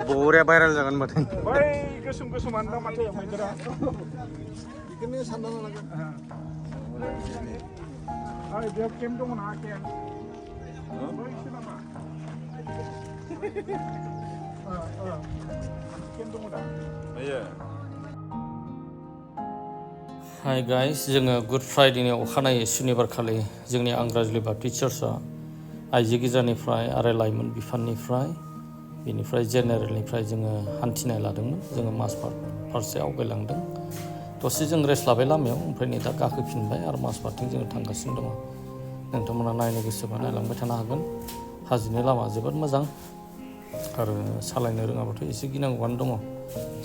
Bore viral jangan batin. Bai kesum-kesum anda macam yang macam. Ikannya sandal lagi. Ay dia kem dong nak yang. Bai sinama. Kem dong dah. Iya. Hi guys, जोङो Good Friday नि अखानायै सुनिबार खालि जोंनि आंग्राजुलि Baptist चार्चआ आइजो गिर्जानिफ्राय आरो लाइमोन बिफाननिफ्राय बेनिफ्राय जेनेरेलनिफ्राय जोङो हान्थिनाय लादोंमोन। जोङो माजबाट फारसे आवगायलांदों। दसे जों रेस्ट लाबाय लामायाव, ओमफ्राय नै दा गाखोफिनबाय आरो माजबाटथिं जोङो थांगासिनो दङ। नोंथांमोना नायनो गोसोबा नायलांबाय थानो हागोन। हाजोनि लामा जोबोद मोजां आरो सालायनो रोङाबाथ' एसे गिनांगौआनो दङ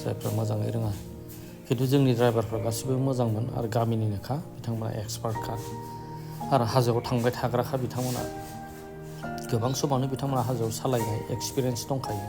जायफ्रा मोजाङै रोङा। खिन्थु जोंनि ड्राइभारफ्रा गासिबो मोजांमोन आरो गामिनिनोखा, बिथांमोना एक्सपार्टखा आरो हाजोआव थांबाय थाग्राखा बिथांमोना। गोबां समावनो बिथांमोना हाजोआव सालायनाय एक्सपिरियेन्स दंखायो।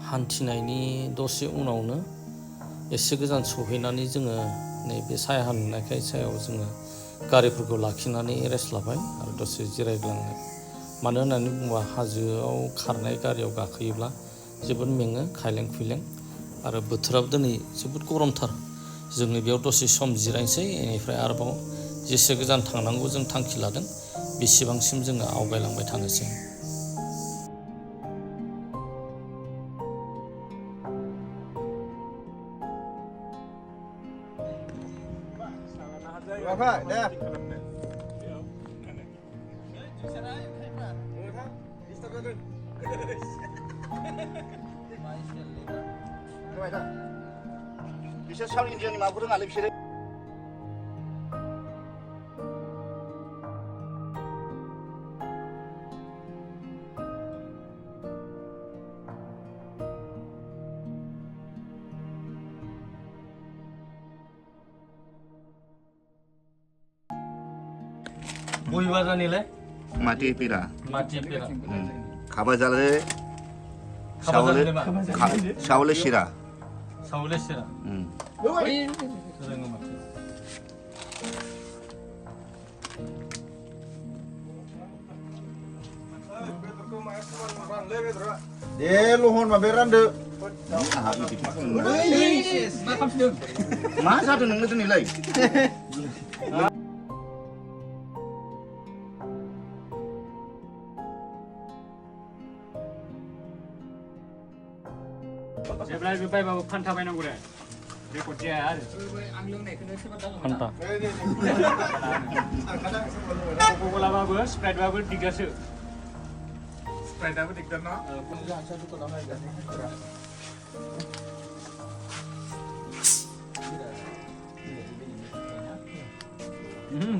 हान्थिनायनि दसे उनावनो एसे गोजान सौहैनानै जोङो नैबे साया नुनायखाय सायाव जोङो गारिफोरखौ लाखिनानै रेस्ट लाबाय आरो दसे जिरायग्लांनो। मानो होननानै बुङोबा हाजोआव खारनाय गारियाव गाखोयोब्ला जोबोद मेङो, खायलें खुइलें आरो बोथोराबो दिनै जोबोद गरमथार। जोङो बेयाव दसे सम जिरायनोसै, बेनिफ्राय आरोबाव जेसे गोजान थांनांगौ जों थांखि लादों बेसेबांसिम जोङो आवगायलांबाय थानोसै। Bapak, dah. Bisa sound India ni mabur ngalih bisa. बबेबा जानिलाय Mati pira. माथि पेरा Khabar jale. Saule sira. सावले सेरा Dia lohon mah beran deh. Masa tu neng tu nilai. जेब्ला बे बायबाबो फान्था बायनांगौ दे। बे खथिया आरो। फान्था कका-कलाबाबो स्प्राइटबाबो दिगदारसो। स्प्राइटआबो दिगदार ना?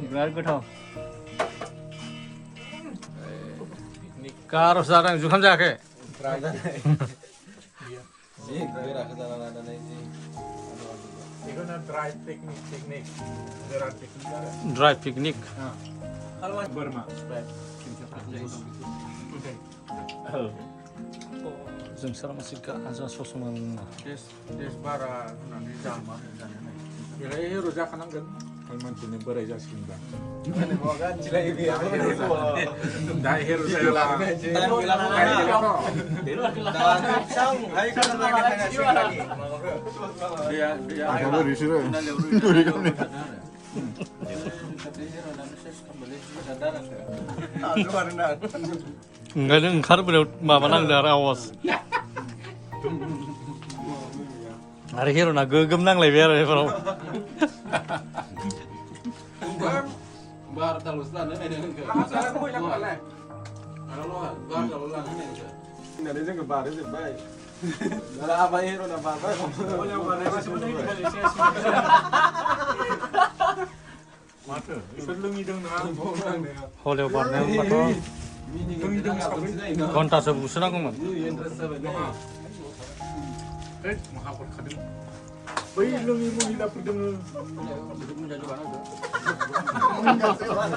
बिराद गोथाव। गार'सो जादों, जुखाम जायाखै? ड्राई पिकनिक ड्राई पिकनिक बोरमा जों सारा मानसि गाजा ससमान टेस्ट बारा होनानै जामा जानानै बेलाय हिर' जाखानांगोन मानसिनो बोराय जासिगोनबा दा हिर' जायाला ओंखायनो ओंखारबोनायाव माबा नांदों आरो आवाज आरो हिर'ना गोगोम नांलायबाय आरो बेफोराव Bar talus lah nih nih. Masalah gue yang mana? Kalau lo bar talus lah nih nih. Ini ada juga bar itu baik. Kalau apa hero na bar baik. Oh yang bar itu sebenarnya Malaysia. Mata. Sebelum hidung na. हलेव बारनायाव होनबाथ' घन्टासो बुसोनांगौमोन महापत खादों बै लोङि महिलाफोर दङ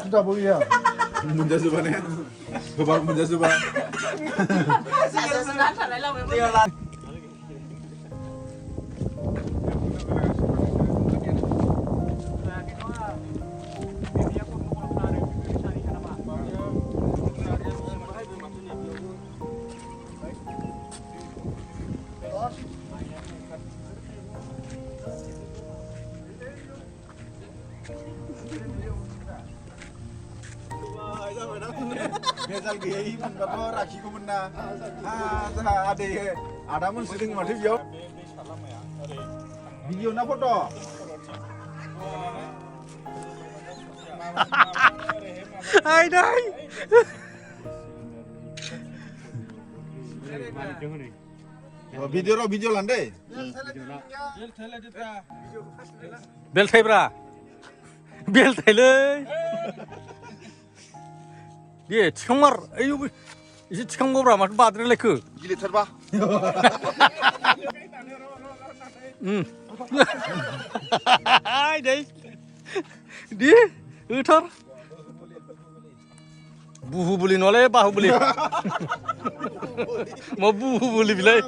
Sudah bu ya. मोनजाजोबा ने गोबां मोनजाजोबा Bezal gayai moनबाथ' राखिगौमोन ना जोंहा आदामोन सोदों माथो बेयाव भिडिअ ना फट' आइदै भिडिअ लान्दे बेलथायब्रा बेलथायलै दे थिखांमार आयौ एसे थिखांबावब्रा माथो बाद्रायलायखो गिलिरथारबा आइदै दे होथार बुहुबुलि नङालै बाहुबुलि मा बुहुबुलि बिलाय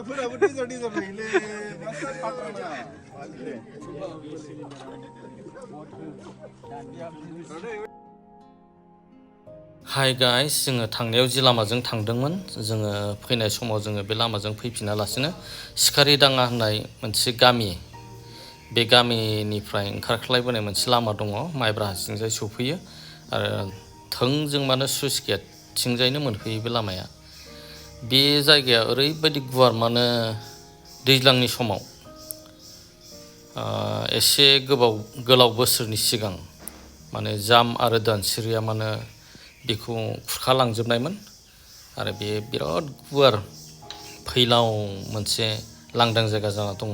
हाय गाइस जोङो थांनायाव जि लामाजों थांदोंमोन जोङो फैनाय समाव जोङो बे लामाजों फैफिनालासिनो सिखारिदाङा होननाय मोनसे गामि बे गामिनिफ्राय ओंखारख्लायबोनाय मोनसे लामा दङ माइब्रा हाथिंजाय सौफैयो आरो थोंजों माने सुइस गेट थिंजायनो मोनफैयो बे लामाया बे जायगाया ओरैबायदि गुवार माने दैज्लांनि समाव एसे गोलाव बोसोरनि सिगां माने जाम आरो दानसिरिया माने बेखौ खुरखालांजोबनायमोन आरो बे बिराद गुवार फैलाव मोनसे लांदां जायगा जाना दङ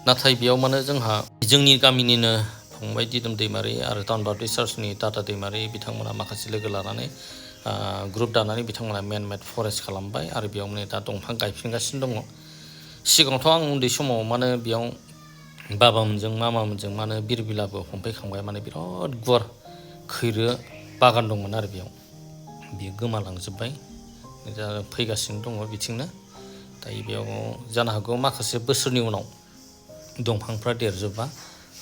नाथाय बेयाव माने जोंहा जोंनि गामिनिनो फंबाय दिदोम दैमारि आरो टाउन बाप्टिस्ट चार्चनि दादा दैमारि बिथांमोना माखासे लोगो लानानै ग्रुप दानानै बिथांमोना मेन मेड फरेस्ट खालामबाय आरो बेयाव माने दा दंफां गायफिनगासिनो दङ सिगाङावथ' आं उन्दै समाव माने बेयाव बाबामोनजों मामामोनजों माने बिरबिलाबो हमफैखांबाय माने बिराद गुवार खैरो बागान दंमोन आरो बेयाव बियो गोमालांजोबबाय दा फैगासिनो दङ बिथिंनो दायो बेयाव जानो हागौ माखासे बोसोरनि उनाव दंफांफ्रा देरजोबा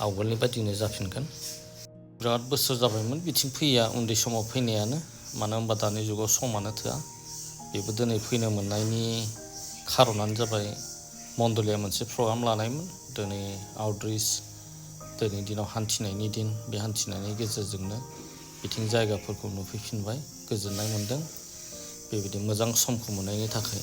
आवगोलनि बायदिनो जाफिनगोन बिराद बोसोर जाबायमोन बिथिं फैया उन्दै समाव फैनायानो मानो होनबा दानि जुगाव समानो थोआ बेबो दिनै फैनो मोननायनि खारनानो जाबाय मण्डलिया मोनसे प्रग्राम लानायमोन दिनै आउटरिच दिनै दिनाव हान्थिनायनि दिन बे हान्थिनायनि गेजेरजोंनो बिथिं जायगाफोरखौ नुफैफिनबाय गोजोननाय मोन्दों बेबायदि मोजां समखौ मोननायनि थाखाय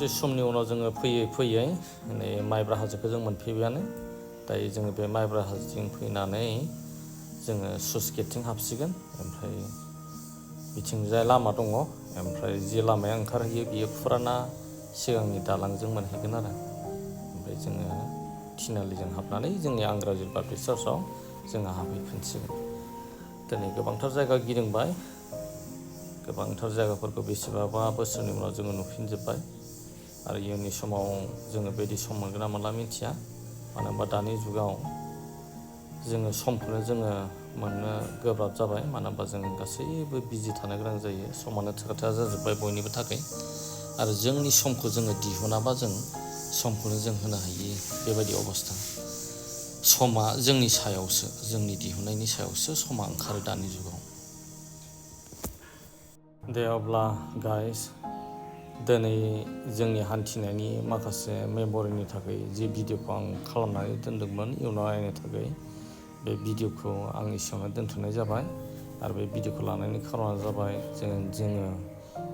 समनि उनाव जोङो फैयै नै माइब्रा हाजोखौ जों मोनफैबायानो दायो जोङो बे माइब्रा हाजोथिं फैनानै जोङो सुइस गेटथिं हाबसिगोन ओमफ्राय बिथिंजाय लामा दङ ओमफ्राय जि लामाया ओंखारहैयो बियो फुराना सिगांनि दालांजों मोनहैगोन आरो ओमफ्राय जोङो थिनालिजों हाबनानै जोंनि आंग्राजुलि बापटिस्ट चार्चआव जोङो हाबहैफिनसिगोन दिनै गोबांथार जायगा गिदिंबाय गोबांथार जायगाफोरखौ बेसेबाबा बोसोरनि उनाव जोङो नुफिनजोब्बाय आरो इयुननि समाव जोङो बेबायदि सम मोनगोन ना मोनला मिथिया मानो होनबा दानि जुगाव जोङो समखौनो जोङो मोननो गोब्राब जाबाय मानो होनबा जों गासैबो बिजि थानो गोनां जायो समानो थोआ जाजोब्बाय बयनिबो थाखाय आरो जोंनि समखौ जोङो दिहुनाबा जों समखौनो जों होनो हायि बेबायदि अबस्था समा जोंनि सायावसो जोंनि दिहुननायनि सायावसो समा ओंखारो दानि जुगाव दे अब्ला गाइस दिनै जोंनि हान्थिनायनि माखासे मेमरिनि थाखाय जि भिडिअखौ आं खालामनानै दोनदोंमोन इयुनाव नायनो थाखाय बे भिडिअखौ आं एसेयावनो दोनथ'नाय जाबाय आरो बे भिडिअखौ लानायनि खारना जाबाय जोङो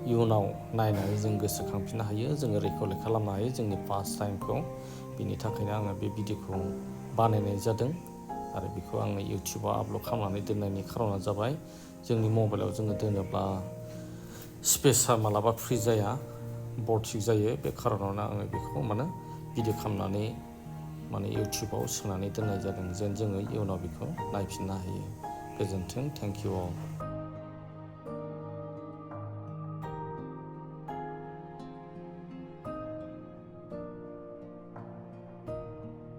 इयुनाव नायनानै जों गोसोखांफिननो हायो जोङो रिकलेक्ट खालामनो हायो जोंनि पास्ट टाइमखौ बिनि थाखायनो आङो बे भिडिअखौ बानायनाय जादों आरो बेखौ आङो इउटिउबाव आपल'ड खालामनानै दोननायनि खारना जाबाय जोंनि मबाइलाव जोङो दोनोब्ला स्पेसा मालाबा फ्रि जाया बरथिक जायो बे खारनावनो आङो बेखौ भिडिअ खालामनानै इउटिउबाव सोनानै दोननाय जादों जेन जोङो इयुनाव बेखौ नायफिननो हायो गोजोन्थों थेंक इउ अल